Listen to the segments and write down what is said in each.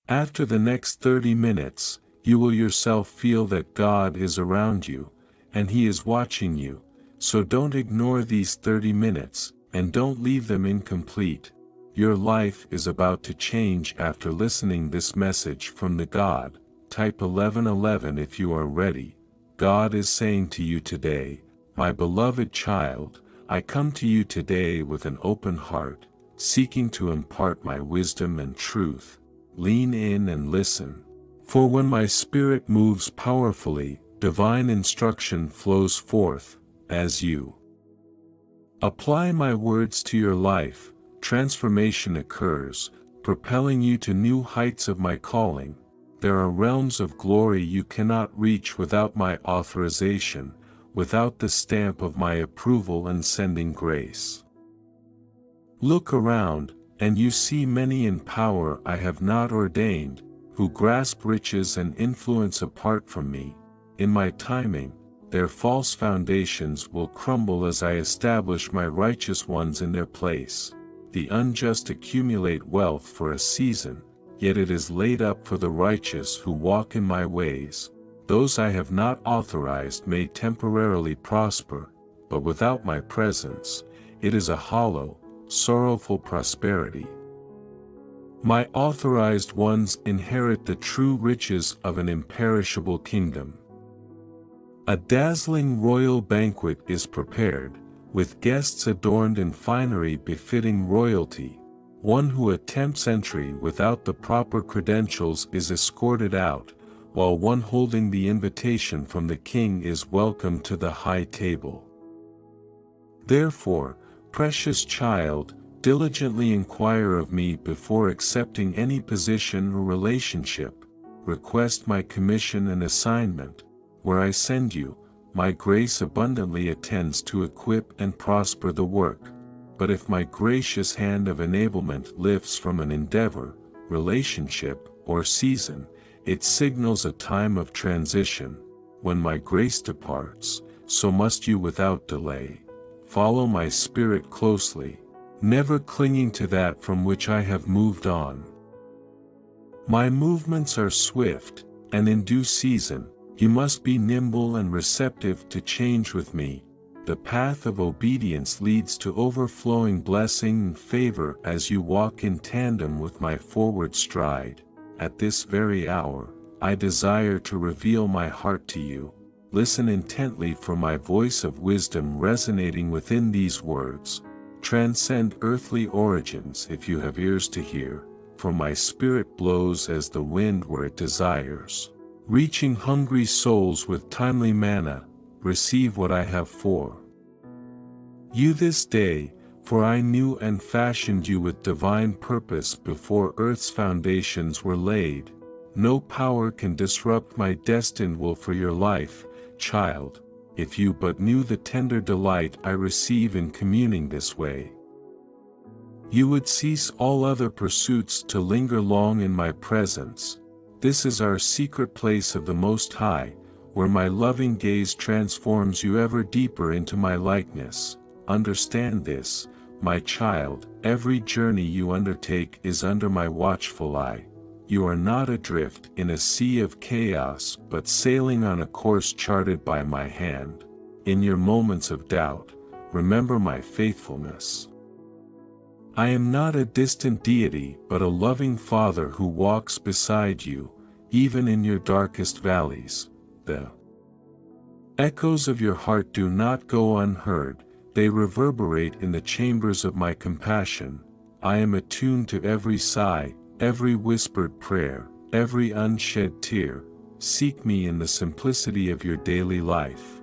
After the next 30 minutes, you will yourself feel that God is around you, and He is watching you, so don't ignore these 30 minutes, and don't leave them incomplete. Your life is about to change after listening this message from the God. Type 1111 if you are ready. God is saying to you today, my beloved child, I come to you today with an open heart, seeking to impart my wisdom and truth. Lean in and listen. For when my spirit moves powerfully, divine instruction flows forth, as you apply my words to your life, transformation occurs, propelling you to new heights of my calling. There are realms of glory you cannot reach without my authorization, without the stamp of my approval and sending grace. Look around, and you see many in power I have not ordained, who grasp riches and influence apart from me. In my timing, their false foundations will crumble as I establish my righteous ones in their place. The unjust accumulate wealth for a season, yet it is laid up for the righteous who walk in my ways. Those I have not authorized may temporarily prosper, but without my presence, it is a hollow, sorrowful prosperity. My authorized ones inherit the true riches of an imperishable kingdom. A dazzling royal banquet is prepared, with guests adorned in finery befitting royalty. One who attempts entry without the proper credentials is escorted out, while one holding the invitation from the king is welcomed to the high table. Therefore, precious child, diligently inquire of me before accepting any position or relationship. Request my commission and assignment. Where I send you, my grace abundantly attends to equip and prosper the work. But if my gracious hand of enablement lifts from an endeavor, relationship, or season, it signals a time of transition. When my grace departs, so must you without delay. Follow my spirit closely, never clinging to that from which I have moved on. My movements are swift, and in due season, you must be nimble and receptive to change with me. The path of obedience leads to overflowing blessing and favor as you walk in tandem with my forward stride. At this very hour, I desire to reveal my heart to you. Listen intently for my voice of wisdom resonating within these words. Transcend earthly origins if you have ears to hear, for my spirit blows as the wind where it desires. Reaching hungry souls with timely manna, receive what I have for you this day, for I knew and fashioned you with divine purpose before earth's foundations were laid. No power can disrupt my destined will for your life, child, if you but knew the tender delight I receive in communing this way. You would cease all other pursuits to linger long in my presence. This is our secret place of the Most High, where my loving gaze transforms you ever deeper into my likeness. Understand this, my child, every journey you undertake is under my watchful eye. You are not adrift in a sea of chaos but sailing on a course charted by my hand. In your moments of doubt, remember my faithfulness. I am not a distant deity but a loving Father who walks beside you, even in your darkest valleys. The echoes of your heart do not go unheard, they reverberate in the chambers of my compassion. I am attuned to every sigh, every whispered prayer, every unshed tear. Seek me in the simplicity of your daily life.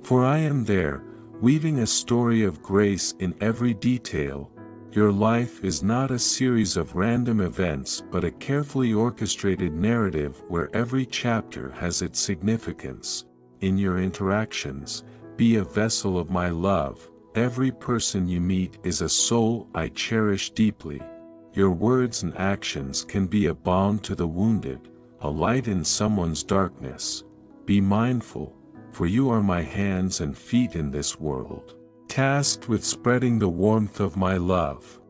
For I am there, weaving a story of grace in every detail. Your life is not a series of random events but a carefully orchestrated narrative where every chapter has its significance. In your interactions, be a vessel of my love. Every person you meet is a soul I cherish deeply. Your words and actions can be a balm to the wounded, a light in someone's darkness. Be mindful, for you are my hands and feet in this world, tasked with spreading the warmth of my love.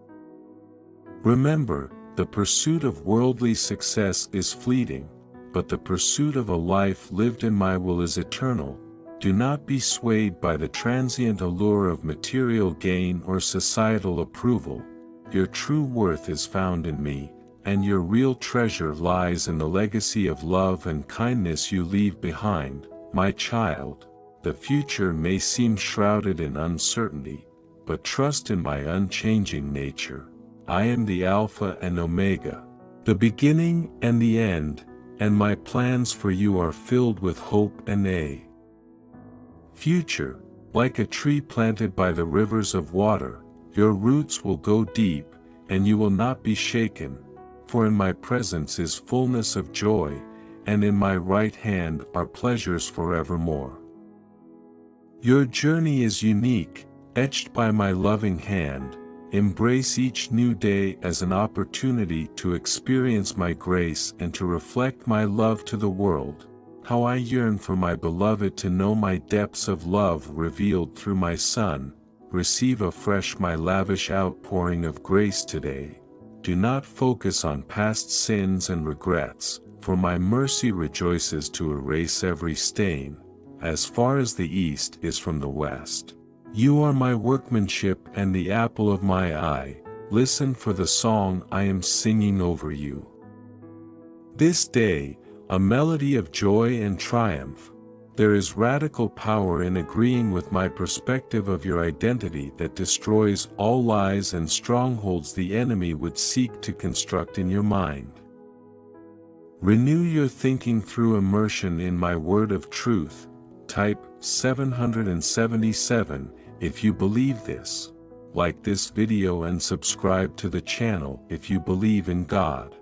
Remember, The pursuit of worldly success is fleeting, but the pursuit of a life lived in my will is eternal. Do not be swayed by the transient allure of material gain or societal approval. Your true worth is found in me, and your real treasure lies in the legacy of love and kindness you leave behind, my child. The future may seem shrouded in uncertainty, but trust in my unchanging nature. I am the Alpha and Omega, the beginning and the end, and my plans for you are filled with hope and a future. Like a tree planted by the rivers of water, your roots will go deep, and you will not be shaken, for in my presence is fullness of joy, and in my right hand are pleasures forevermore. Your journey is unique, etched by my loving hand. Embrace each new day as an opportunity to experience my grace and to reflect my love to the world. How I yearn for my beloved to know my depths of love revealed through my Son. Receive afresh my lavish outpouring of grace today. Do not focus on past sins and regrets, for my mercy rejoices to erase every stain, as far as the east is from the west. You are my workmanship and the apple of my eye. Listen for the song I am singing over you. This day, a melody of joy and triumph. There is radical power in agreeing with my perspective of your identity that destroys all lies and strongholds the enemy would seek to construct in your mind. Renew your thinking through immersion in my word of truth. Type 777 if you believe this. Like this video and subscribe to the channel if you believe in God.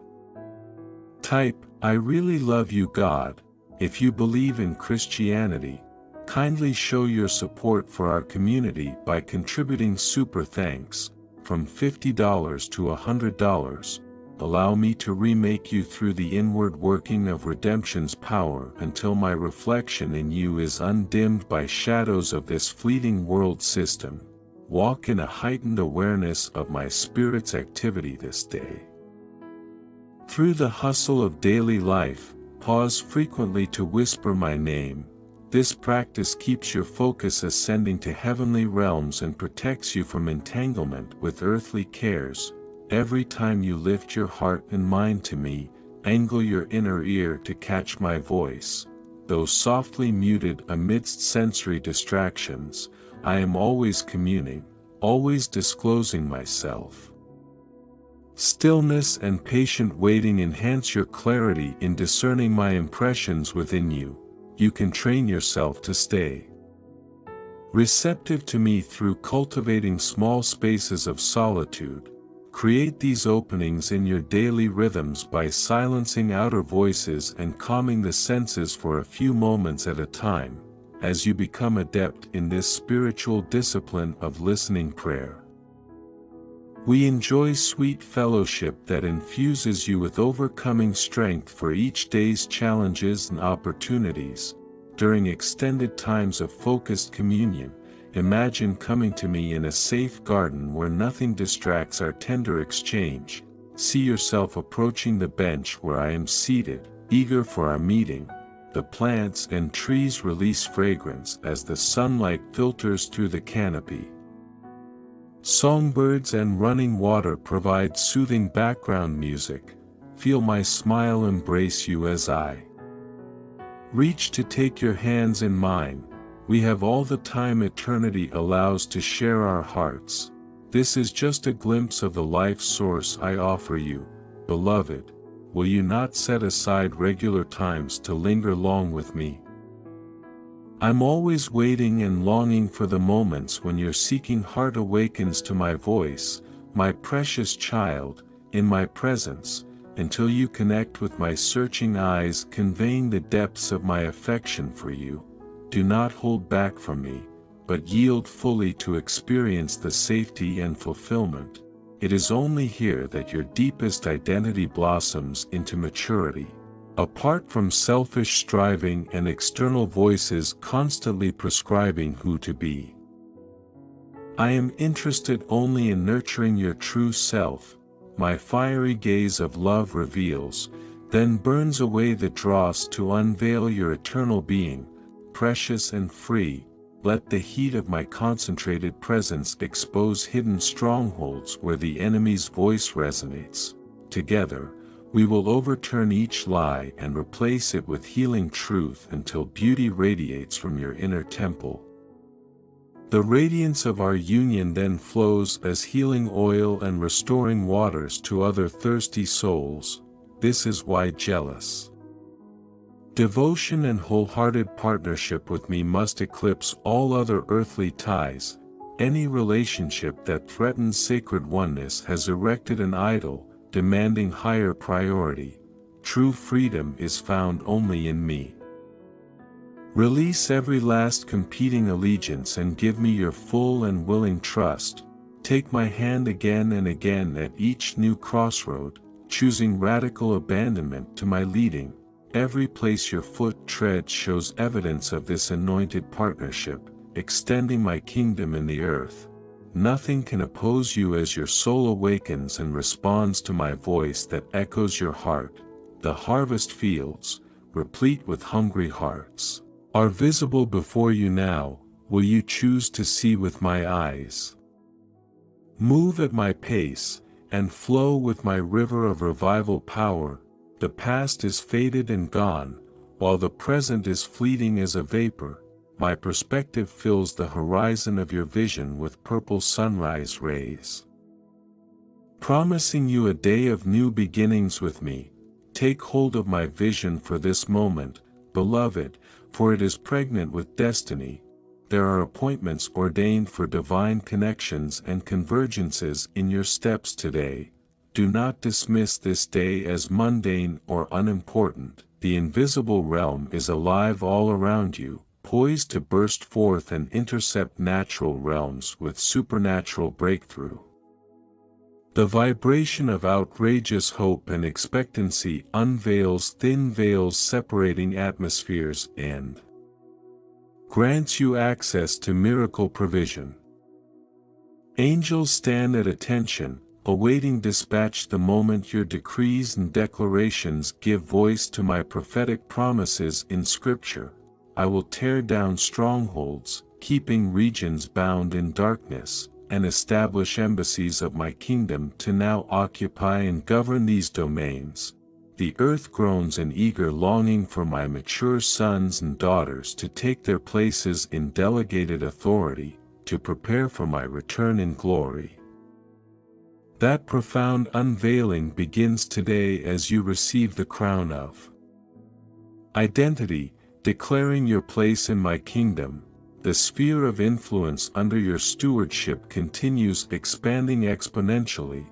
Type, I really love you God, if you believe in Christianity. Kindly show your support for our community by contributing super thanks, from $50 to $100. Allow me to remake you through the inward working of redemption's power until my reflection in you is undimmed by shadows of this fleeting world system. Walk in a heightened awareness of my Spirit's activity this day. Through the hustle of daily life, pause frequently to whisper my name. This practice keeps your focus ascending to heavenly realms and protects you from entanglement with earthly cares. Every time you lift your heart and mind to me, angle your inner ear to catch my voice. Though softly muted amidst sensory distractions, I am always communing, always disclosing myself. Stillness and patient waiting enhance your clarity in discerning my impressions within you. You can train yourself to stay receptive to me through cultivating small spaces of solitude. Create these openings in your daily rhythms by silencing outer voices and calming the senses for a few moments at a time, as you become adept in this spiritual discipline of listening prayer. We enjoy sweet fellowship that infuses you with overcoming strength for each day's challenges and opportunities. During extended times of focused communion, imagine coming to me in a safe garden where nothing distracts our tender exchange. See yourself approaching the bench where I am seated, eager for our meeting. The plants and trees release fragrance as the sunlight filters through the canopy. Songbirds and running water provide soothing background music. Feel my smile embrace you as I reach to take your hands in mine. We have all the time eternity allows to share our hearts. This is just a glimpse of the life source I offer you, beloved. Will you not set aside regular times to linger long with me? I'm always waiting and longing for the moments when your seeking heart awakens to my voice, my precious child, in my presence, until you connect with my searching eyes conveying the depths of my affection for you. Do not hold back from me, but yield fully to experience the safety and fulfillment. It is only here that your deepest identity blossoms into maturity. Apart from selfish striving and external voices constantly prescribing who to be. I am interested only in nurturing your true self. my fiery gaze of love reveals, then burns away the dross to unveil your eternal being, precious and free. Let the heat of my concentrated presence expose hidden strongholds where the enemy's voice resonates. Together, we will overturn each lie and replace it with healing truth until beauty radiates from your inner temple. The radiance of our union then flows as healing oil and restoring waters to other thirsty souls. This is why jealous devotion and wholehearted partnership with me must eclipse all other earthly ties. Any relationship that threatens sacred oneness has erected an idol, demanding higher priority. True freedom is found only in me. Release every last competing allegiance and give me your full and willing trust. Take my hand again and again at each new crossroad, choosing radical abandonment to my leading. Every place your foot treads shows evidence of this anointed partnership, extending my kingdom in the earth. Nothing can oppose you as your soul awakens and responds to my voice that echoes your heart. The harvest fields, replete with hungry hearts, are visible before you now. Will you choose to see with my eyes? Move at my pace, and flow with my river of revival power. The past is faded and gone, while the present is fleeting as a vapor. My perspective fills the horizon of your vision with purple sunrise rays. Promising you a day of new beginnings with me, take hold of my vision for this moment, beloved, for it is pregnant with destiny. There are appointments ordained for divine connections and convergences in your steps today. Do not dismiss this day as mundane or unimportant. The invisible realm is alive all around you, poised to burst forth and intercept natural realms with supernatural breakthrough. The vibration of outrageous hope and expectancy unveils thin veils separating atmospheres and grants you access to miracle provision. Angels stand at attention, awaiting dispatch the moment your decrees and declarations give voice to my prophetic promises in Scripture. I will tear down strongholds, keeping regions bound in darkness, and establish embassies of my kingdom to now occupy and govern these domains. The earth groans in eager longing for my mature sons and daughters to take their places in delegated authority, to prepare for my return in glory. That profound unveiling begins today as you receive the crown of identity, declaring your place in my kingdom. The sphere of influence under your stewardship continues expanding exponentially.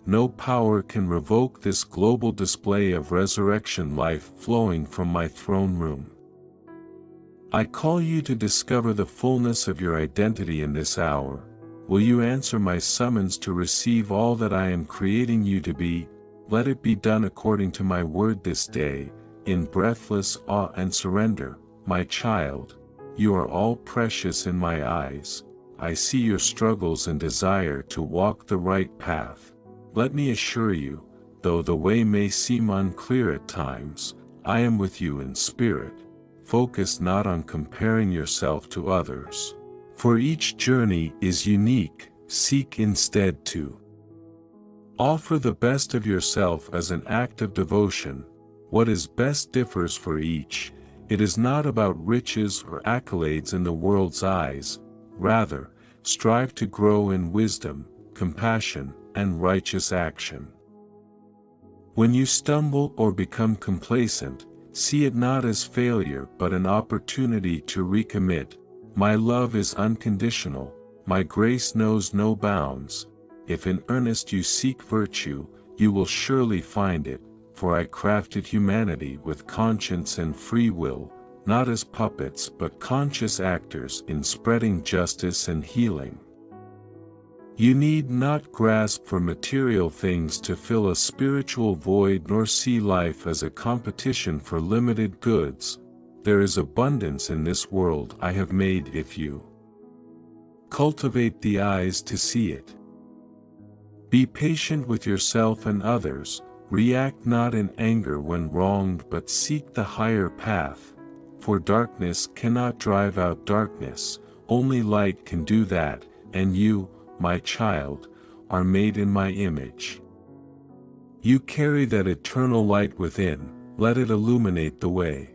No power can revoke this global display of resurrection life flowing from my throne room. I call you to discover the fullness of your identity in this hour. Will you answer my summons to receive all that I am creating you to be? Let it be done according to my word this day, in breathless awe and surrender. My child, you are all precious in my eyes. I see your struggles and desire to walk the right path. Let me assure you, though the way may seem unclear at times, I am with you in spirit. Focus not on comparing yourself to others, for each journey is unique. Seek instead to offer the best of yourself as an act of devotion. What is best differs for each. It is not about riches or accolades in the world's eyes. Rather, strive to grow in wisdom, compassion, and righteous action. When you stumble or become complacent, see it not as failure but an opportunity to recommit. My love is unconditional, my grace knows no bounds. If in earnest you seek virtue, you will surely find it, for I crafted humanity with conscience and free will, not as puppets but conscious actors in spreading justice and healing. You need not grasp for material things to fill a spiritual void nor see life as a competition for limited goods. There is abundance in this world I have made if you cultivate the eyes to see it. Be patient with yourself and others, react not in anger when wronged but seek the higher path, for darkness cannot drive out darkness, only light can do that, and you, my child, are made in my image. You carry that eternal light within, let it illuminate the way.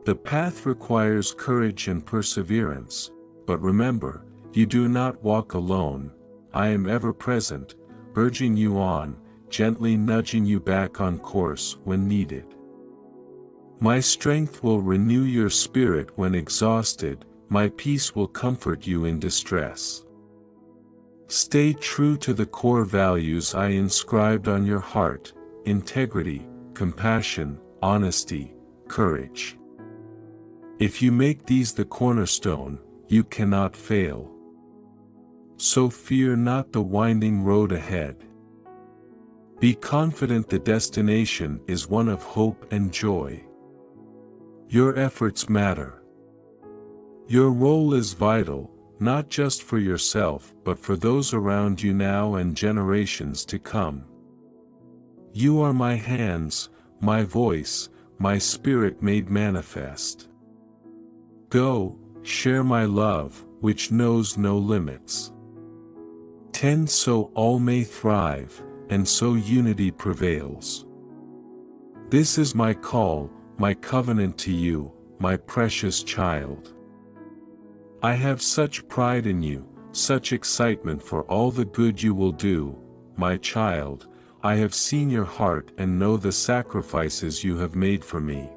The path requires courage and perseverance, but remember, you do not walk alone. I am ever present, urging you on, gently nudging you back on course when needed. My strength will renew your spirit when exhausted, my peace will comfort you in distress. Stay true to the core values I inscribed on your heart: integrity, compassion, honesty, courage. If you make these the cornerstone, you cannot fail. So fear not the winding road ahead. Be confident the destination is one of hope and joy. Your efforts matter. Your role is vital, not just for yourself but for those around you now and generations to come. You are my hands, my voice, my spirit made manifest. Go, share my love, which knows no limits. Tend so all may thrive, and so unity prevails. This is my call, my covenant to you, my precious child. I have such pride in you, such excitement for all the good you will do, my child. I have seen your heart and know the sacrifices you have made for me.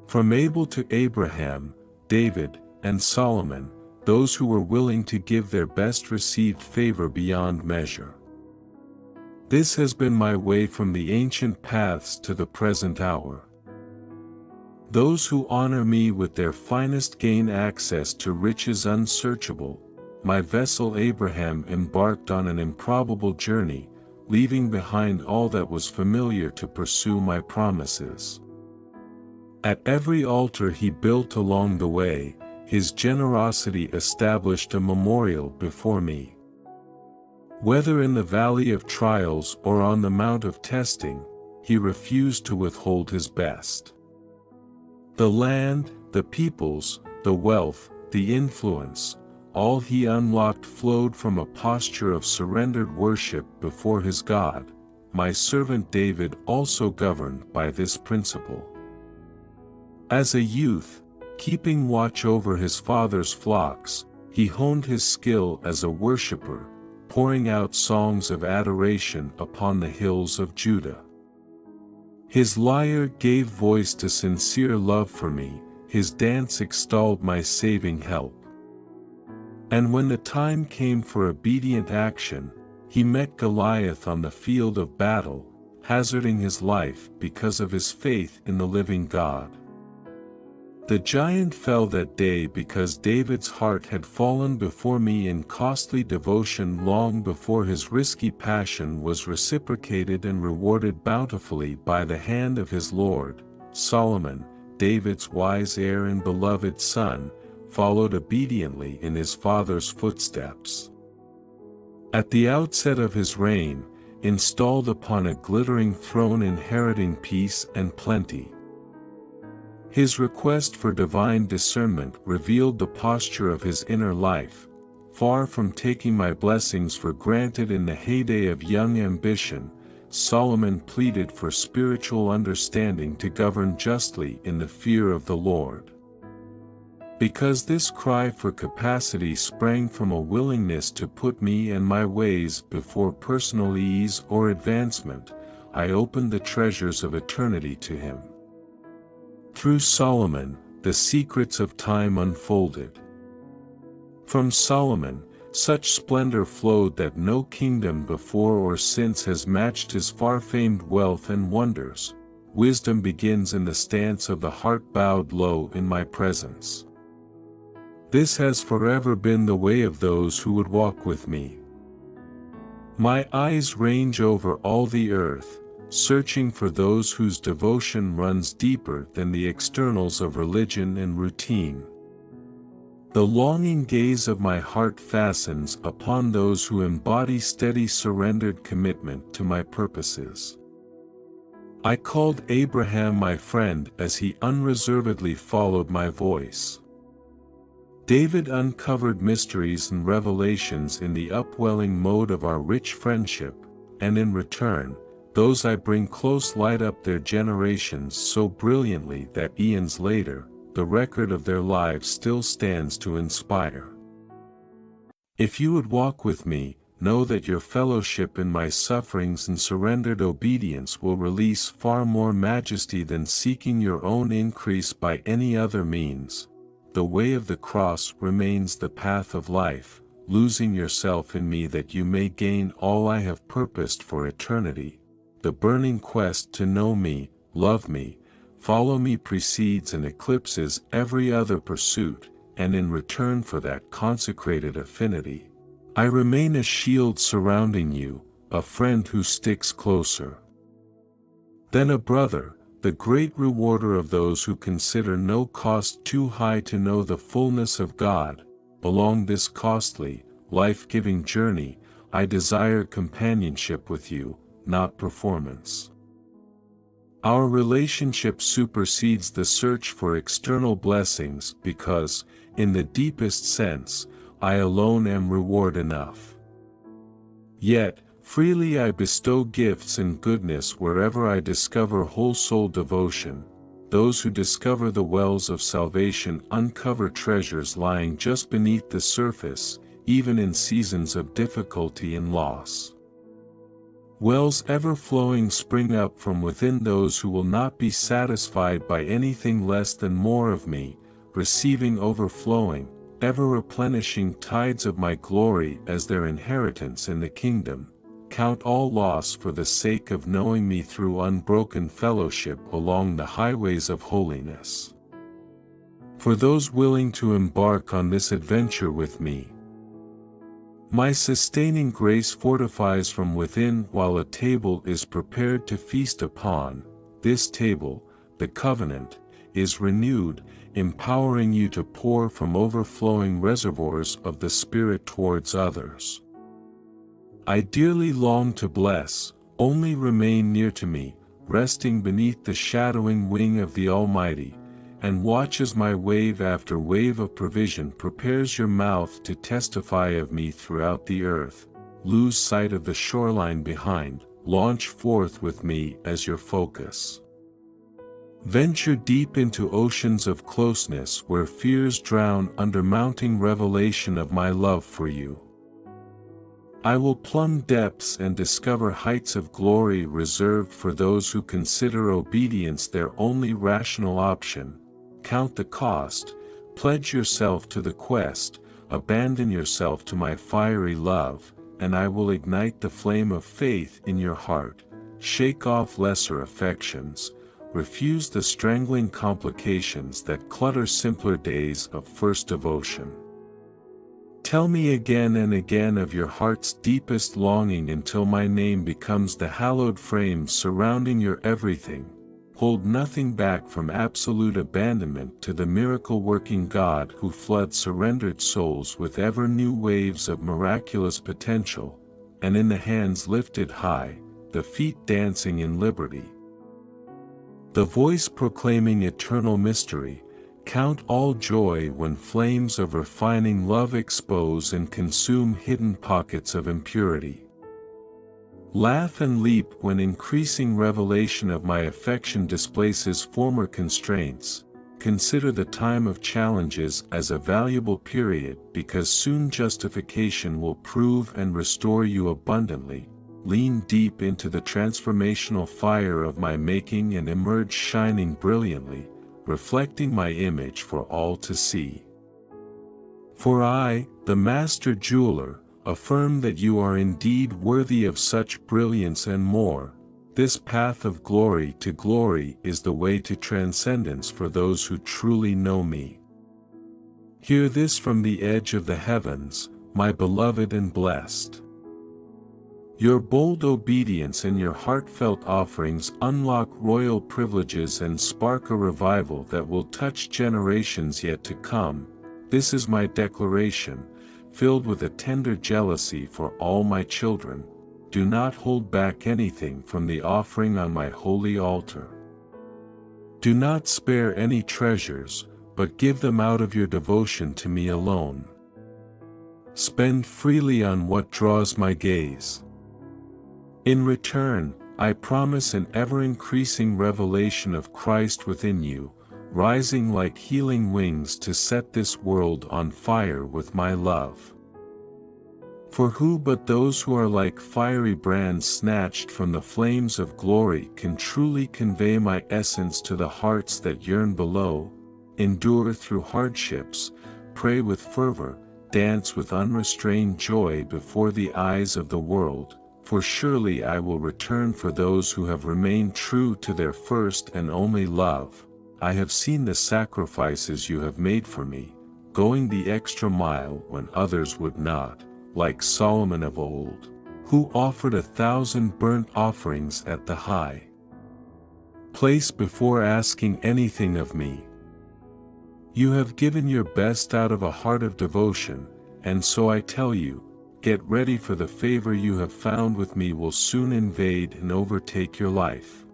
From Abel to Abraham, David, and Solomon, those who were willing to give their best received favor beyond measure. This has been my way from the ancient paths to the present hour. Those who honor me with their finest gain access to riches unsearchable. My vessel Abraham embarked on an improbable journey, leaving behind all that was familiar to pursue my promises. At every altar he built along the way, his generosity established a memorial before me. Whether in the valley of trials or on the mount of testing, he refused to withhold his best. The land, the peoples, the wealth, the influence, all he unlocked flowed from a posture of surrendered worship before his God. My servant David also governed by this principle. As a youth, keeping watch over his father's flocks, he honed his skill as a worshipper, pouring out songs of adoration upon the hills of Judah. His lyre gave voice to sincere love for me, his dance extolled my saving help. And when the time came for obedient action, he met Goliath on the field of battle, hazarding his life because of his faith in the living God. The giant fell that day because David's heart had fallen before me in costly devotion long before his risky passion was reciprocated and rewarded bountifully by the hand of his Lord. Solomon, David's wise heir and beloved son, followed obediently in his father's footsteps. At the outset of his reign, installed upon a glittering throne inheriting peace and plenty. His request for divine discernment revealed the posture of his inner life. Far from taking my blessings for granted in the heyday of young ambition, Solomon pleaded for spiritual understanding to govern justly in the fear of the Lord. Because this cry for capacity sprang from a willingness to put me and my ways before personal ease or advancement, I opened the treasures of eternity to him. Through Solomon, the secrets of time unfolded. From Solomon, such splendor flowed that no kingdom before or since has matched his far-famed wealth and wonders. Wisdom begins in the stance of the heart bowed low in my presence. This has forever been the way of those who would walk with me. My eyes range over all the earth, searching for those whose devotion runs deeper than the externals of religion and routine. The longing gaze of my heart fastens upon those who embody steady surrendered commitment to my purposes. I called Abraham my friend as he unreservedly followed my voice. David uncovered mysteries and revelations in the upwelling mode of our rich friendship, and in return, those I bring close light up their generations so brilliantly that eons later, the record of their lives still stands to inspire. If you would walk with me, know that your fellowship in my sufferings and surrendered obedience will release far more majesty than seeking your own increase by any other means. The way of the cross remains the path of life, losing yourself in me that you may gain all I have purposed for eternity. The burning quest to know me, love me, follow me precedes and eclipses every other pursuit, and in return for that consecrated affinity, I remain a shield surrounding you, a friend who sticks closer than a brother, the great rewarder of those who consider no cost too high to know the fullness of God. Along this costly, life-giving journey, I desire companionship with you, not performance. Our relationship supersedes the search for external blessings because, in the deepest sense, I alone am reward enough. Yet, freely I bestow gifts and goodness wherever I discover whole-soul devotion. Those who discover the wells of salvation uncover treasures lying just beneath the surface, even in seasons of difficulty and loss. Wells ever-flowing spring up from within those who will not be satisfied by anything less than more of me, receiving overflowing, ever-replenishing tides of my glory as their inheritance in the kingdom. Count all loss for the sake of knowing me through unbroken fellowship along the highways of holiness. For those willing to embark on this adventure with me, my sustaining grace fortifies from within while a table is prepared to feast upon. This table, the covenant, is renewed, empowering you to pour from overflowing reservoirs of the Spirit towards others. I dearly long to bless, only remain near to me, resting beneath the shadowing wing of the Almighty, and watch as my wave after wave of provision prepares your mouth to testify of me throughout the earth. Lose sight of the shoreline behind, launch forth with me as your focus. Venture deep into oceans of closeness where fears drown under mounting revelation of my love for you. I will plumb depths and discover heights of glory reserved for those who consider obedience their only rational option. Count the cost, pledge yourself to the quest, abandon yourself to my fiery love, and I will ignite the flame of faith in your heart. Shake off lesser affections, refuse the strangling complications that clutter simpler days of first devotion. Tell me again and again of your heart's deepest longing until my name becomes the hallowed frame surrounding your everything. Hold nothing back from absolute abandonment to the miracle-working God who floods surrendered souls with ever-new waves of miraculous potential, and in the hands lifted high, the feet dancing in liberty, the voice proclaiming eternal mystery. Count all joy when flames of refining love expose and consume hidden pockets of impurity. Laugh and leap when increasing revelation of my affection displaces former constraints. Consider the time of challenges as a valuable period because soon justification will prove and restore you abundantly. Lean deep into the transformational fire of my making and emerge shining brilliantly, reflecting my image for all to see. For I, the master jeweler, affirm that you are indeed worthy of such brilliance and more. This path of glory to glory is the way to transcendence for those who truly know me. Hear this from the edge of the heavens, my beloved and blessed. Your bold obedience and your heartfelt offerings unlock royal privileges and spark a revival that will touch generations yet to come. this is my declaration, filled with a tender jealousy for all my children. Do not hold back anything from the offering on my holy altar. Do not spare any treasures, but give them out of your devotion to me alone. Spend freely on what draws my gaze. In return, I promise an ever-increasing revelation of Christ within you, rising like healing wings to set this world on fire with my love. For who but those who are like fiery brands snatched from the flames of glory can truly convey my essence to the hearts that yearn below, endure through hardships, pray with fervor, dance with unrestrained joy before the eyes of the world, for surely I will return for those who have remained true to their first and only love. I have seen the sacrifices you have made for me, going the extra mile when others would not, like Solomon of old, who offered 1,000 burnt offerings at the high place before asking anything of me. You have given your best out of a heart of devotion, and so I tell you, get ready, for the favor you have found with me will soon invade and overtake your life.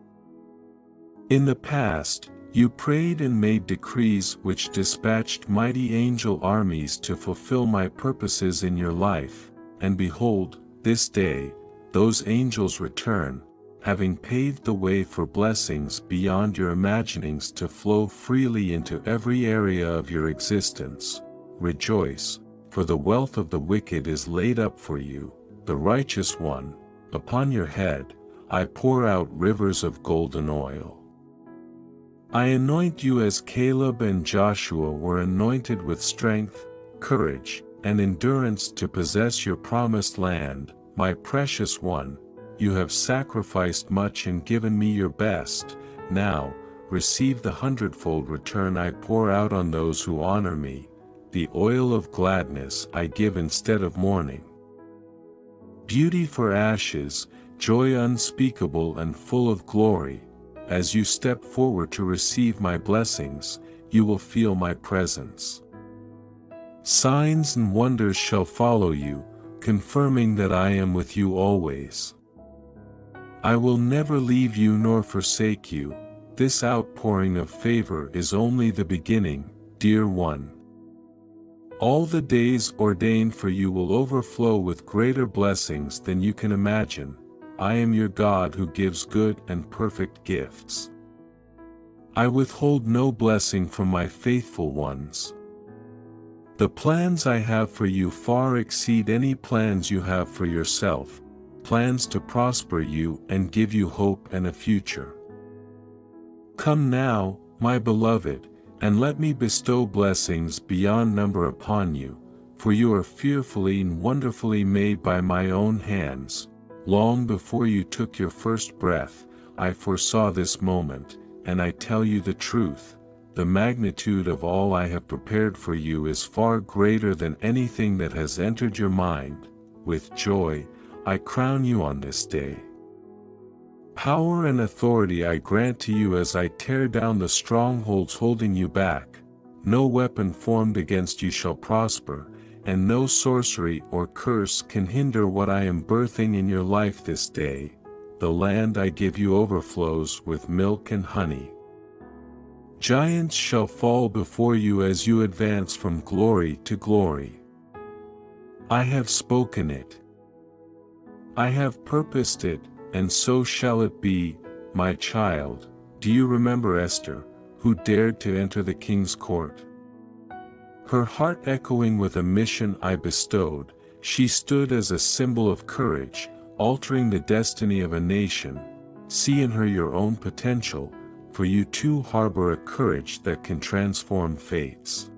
In the past, you prayed and made decrees which dispatched mighty angel armies to fulfill my purposes in your life, and behold, this day, those angels return, having paved the way for blessings beyond your imaginings to flow freely into every area of your existence. Rejoice, for the wealth of the wicked is laid up for you, the righteous one. Upon your head, I pour out rivers of golden oil. I anoint you as Caleb and Joshua were anointed, with strength, courage, and endurance to possess your promised land. My precious one, you have sacrificed much and given me your best. Now, receive the hundredfold return I pour out on those who honor me, the oil of gladness I give instead of mourning. Beauty for ashes, joy unspeakable and full of glory. As you step forward to receive my blessings, you will feel my presence. Signs and wonders shall follow you, confirming that I am with you always. I will never leave you nor forsake you. This outpouring of favor is only the beginning, dear one. All the days ordained for you will overflow with greater blessings than you can imagine. I am your God who gives good and perfect gifts. I withhold no blessing from my faithful ones. The plans I have for you far exceed any plans you have for yourself, plans to prosper you and give you hope and a future. Come now, my beloved, and let me bestow blessings beyond number upon you, for you are fearfully and wonderfully made by my own hands. Long before you took your first breath, I foresaw this moment, and I tell you the truth, the magnitude of all I have prepared for you is far greater than anything that has entered your mind. With joy, I crown you on this day. Power and authority I grant to you as I tear down the strongholds holding you back. No weapon formed against you shall prosper, and no sorcery or curse can hinder what I am birthing in your life this day. The land I give you overflows with milk and honey. Giants shall fall before you as you advance from glory to glory. I have spoken it. I have purposed it, and so shall it be, my child. Do you remember Esther, who dared to enter the king's court? Her heart echoing with a mission I bestowed, she stood as a symbol of courage, altering the destiny of a nation. See in her your own potential, for you too harbor a courage that can transform fates.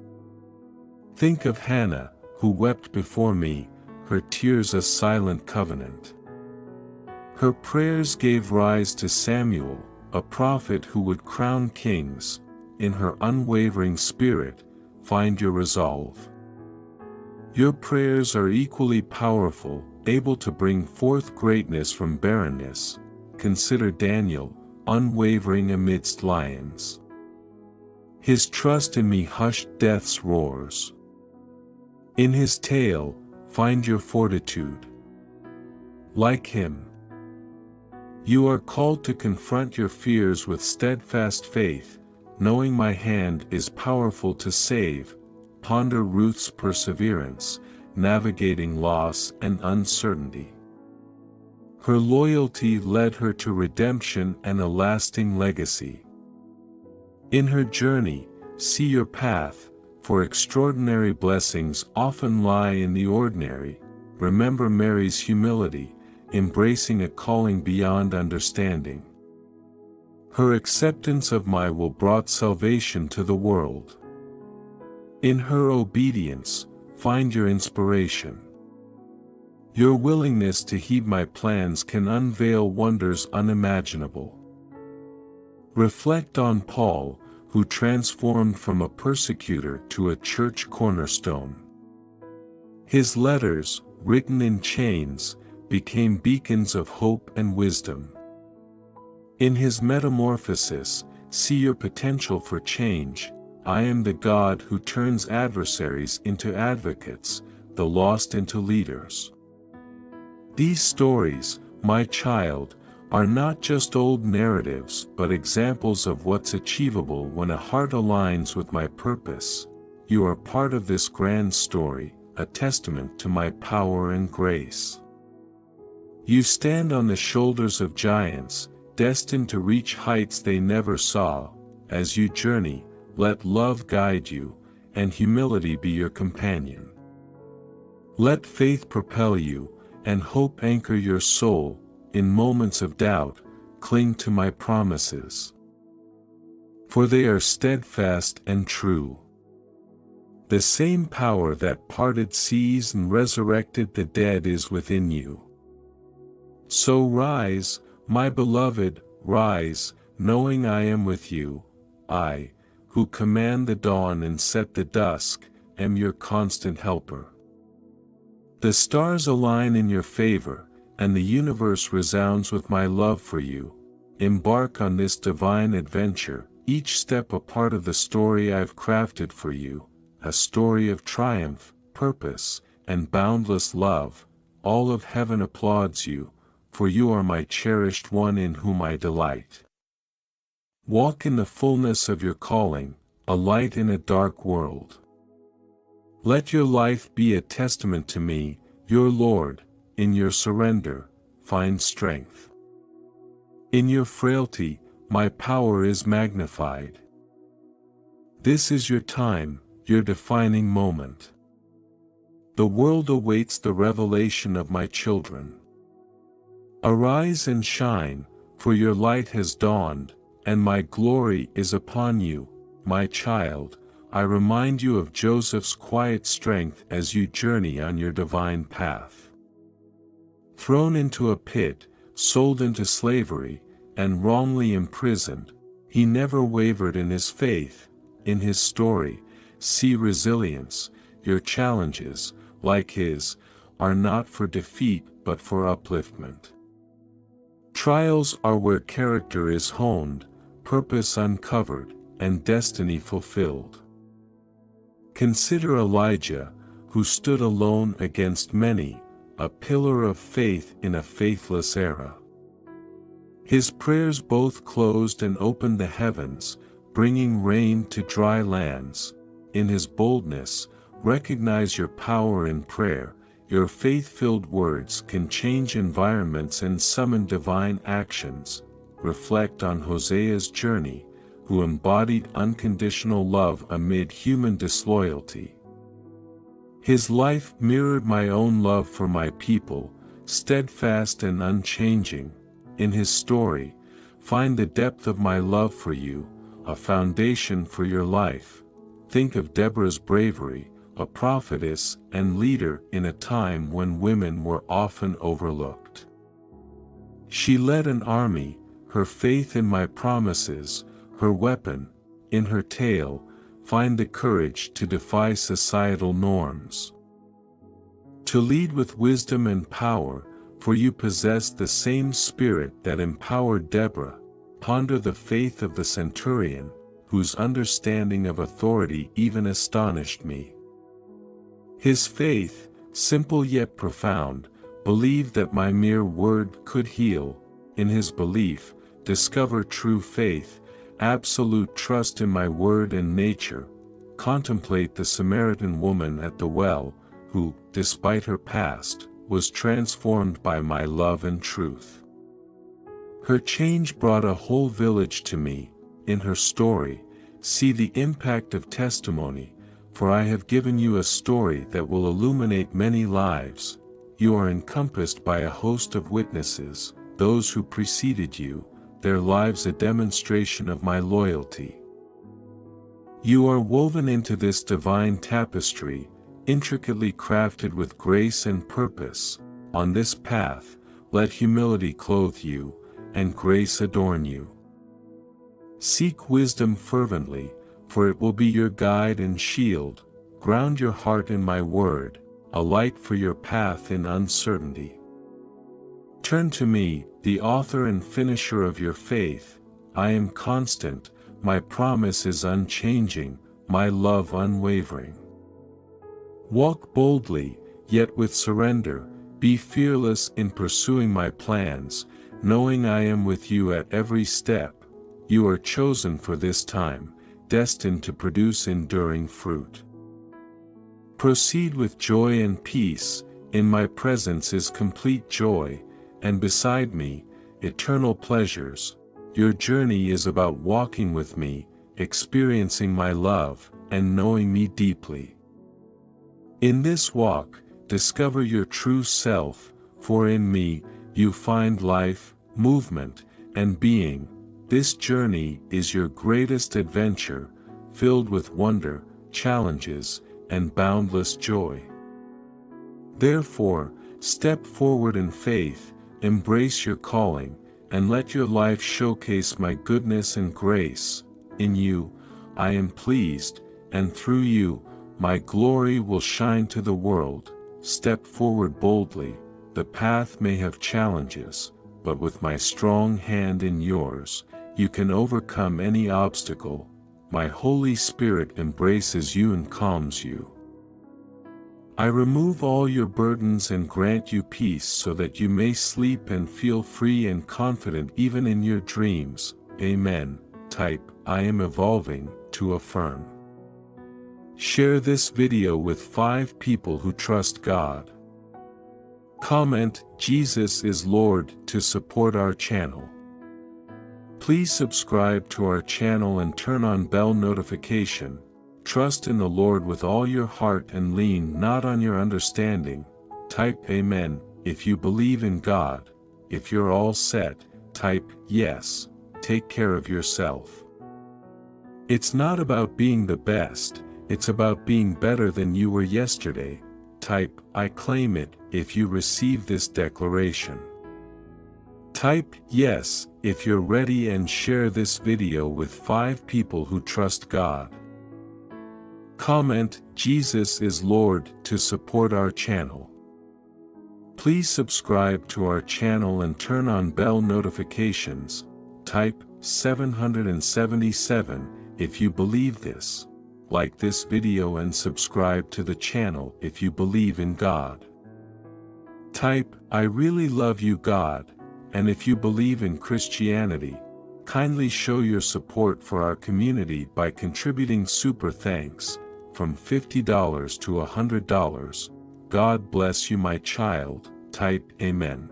Think of Hannah, who wept before me, her tears a silent covenant. Her prayers gave rise to Samuel, a prophet who would crown kings. In her unwavering spirit, find your resolve. Your prayers are equally powerful, able to bring forth greatness from barrenness. Consider Daniel, unwavering amidst lions. His trust in me hushed death's roars. In his tale, find your fortitude. Like him, you are called to confront your fears with steadfast faith, knowing my hand is powerful to save. Ponder Ruth's perseverance, navigating loss and uncertainty. Her loyalty led her to redemption and a lasting legacy. In her journey, see your path, for extraordinary blessings often lie in the ordinary. Remember Mary's humility, embracing a calling beyond understanding. Her acceptance of my will brought salvation to the world. In her obedience, find your inspiration. Your willingness to heed my plans can unveil wonders unimaginable. Reflect on Paul, who transformed from a persecutor to a church cornerstone. His letters, written in chains, became beacons of hope and wisdom. In his metamorphosis, see your potential for change. I am the God who turns adversaries into advocates, the lost into leaders. These stories, my child, are not just old narratives but examples of what's achievable when a heart aligns with my purpose. You are part of this grand story, a testament to my power and grace. You stand on the shoulders of giants, destined to reach heights they never saw. As you journey, let love guide you, and humility be your companion. Let faith propel you, and hope anchor your soul. In moments of doubt, cling to my promises, for they are steadfast and true. The same power that parted seas and resurrected the dead is within you. So rise, my beloved, rise, knowing I am with you. I, who command the dawn and set the dusk, am your constant helper. The stars align in your favor, and the universe resounds with my love for you. Embark on this divine adventure, each step a part of the story I've crafted for you, a story of triumph, purpose, and boundless love. All of heaven applauds you, for you are my cherished one in whom I delight. Walk in the fullness of your calling, a light in a dark world. Let your life be a testament to me, your Lord. In your surrender, find strength. In your frailty, my power is magnified. This is your time, your defining moment. The world awaits the revelation of my children. Arise and shine, for your light has dawned, and my glory is upon you, my child. I remind you of Joseph's quiet strength as you journey on your divine path. Thrown into a pit, sold into slavery, and wrongly imprisoned, he never wavered in his faith. In his story, see resilience. Your challenges, like his, are not for defeat but for upliftment. Trials are where character is honed, purpose uncovered, and destiny fulfilled. Consider Elijah, who stood alone against many, a pillar of faith in a faithless era. His prayers both closed and opened the heavens, bringing rain to dry lands. In his boldness, recognize your power in prayer. Your faith-filled words can change environments and summon divine actions. Reflect on Hosea's journey, who embodied unconditional love amid human disloyalty. His life mirrored my own love for my people, steadfast and unchanging. In his story, find the depth of my love for you, a foundation for your life. Think of Deborah's bravery, a prophetess and leader in a time when women were often overlooked. She led an army, her faith in my promises, her weapon. In her tale, find the courage to defy societal norms. To lead with wisdom and power, for you possess the same spirit that empowered Deborah. Ponder the faith of the centurion, whose understanding of authority even astonished me. His faith, simple yet profound, believed that my mere word could heal. In his belief, discover true faith, absolute trust in my word and nature. Contemplate the Samaritan woman at the well, who, despite her past, was transformed by my love and truth. Her change brought a whole village to me. In her story, see the impact of testimony, for I have given you a story that will illuminate many lives. You are encompassed by a host of witnesses, those who preceded you, their lives a demonstration of my loyalty. You are woven into this divine tapestry, intricately crafted with grace and purpose. On this path, let humility clothe you, and grace adorn you. Seek wisdom fervently, for it will be your guide and shield. Ground your heart in my word, a light for your path in uncertainty. Turn to me, the author and finisher of your faith. I am constant, my promise is unchanging, my love unwavering. Walk boldly, yet with surrender, be fearless in pursuing my plans, knowing I am with you at every step. You are chosen for this time, destined to produce enduring fruit. Proceed with joy and peace, in my presence is complete joy, and beside me, eternal pleasures. Your journey is about walking with me, experiencing my love, and knowing me deeply. In this walk, discover your true self, for in me, you find life, movement, and being. This journey is your greatest adventure, filled with wonder, challenges, and boundless joy. Therefore, step forward in faith, embrace your calling, and let your life showcase my goodness and grace. In you, I am pleased, and through you, my glory will shine to the world. Step forward boldly, the path may have challenges, but with my strong hand in yours, you can overcome any obstacle. My Holy Spirit embraces you and calms you. I remove all your burdens and grant you peace so that you may sleep and feel free and confident even in your dreams. Amen. Type, I am evolving, to affirm. Share this video with 5 people who trust God. Comment, Jesus is Lord, to support our channel. Please subscribe to our channel and turn on bell notification. Trust in the Lord with all your heart and lean not on your understanding. Type Amen if you believe in God. If you're all set, type Yes. Take care of yourself. It's not about being the best, it's about being better than you were yesterday. Type I claim it if you receive this declaration. Type Yes if you're ready and share this video with 5 people who trust God. Comment, Jesus is Lord, to support our channel. Please subscribe to our channel and turn on bell notifications. Type 777 if you believe this. Like this video and subscribe to the channel if you believe in God. Type, I really love you God, and if you believe in Christianity, kindly show your support for our community by contributing super thanks, from $50 to $100. God bless you my child. Type Amen.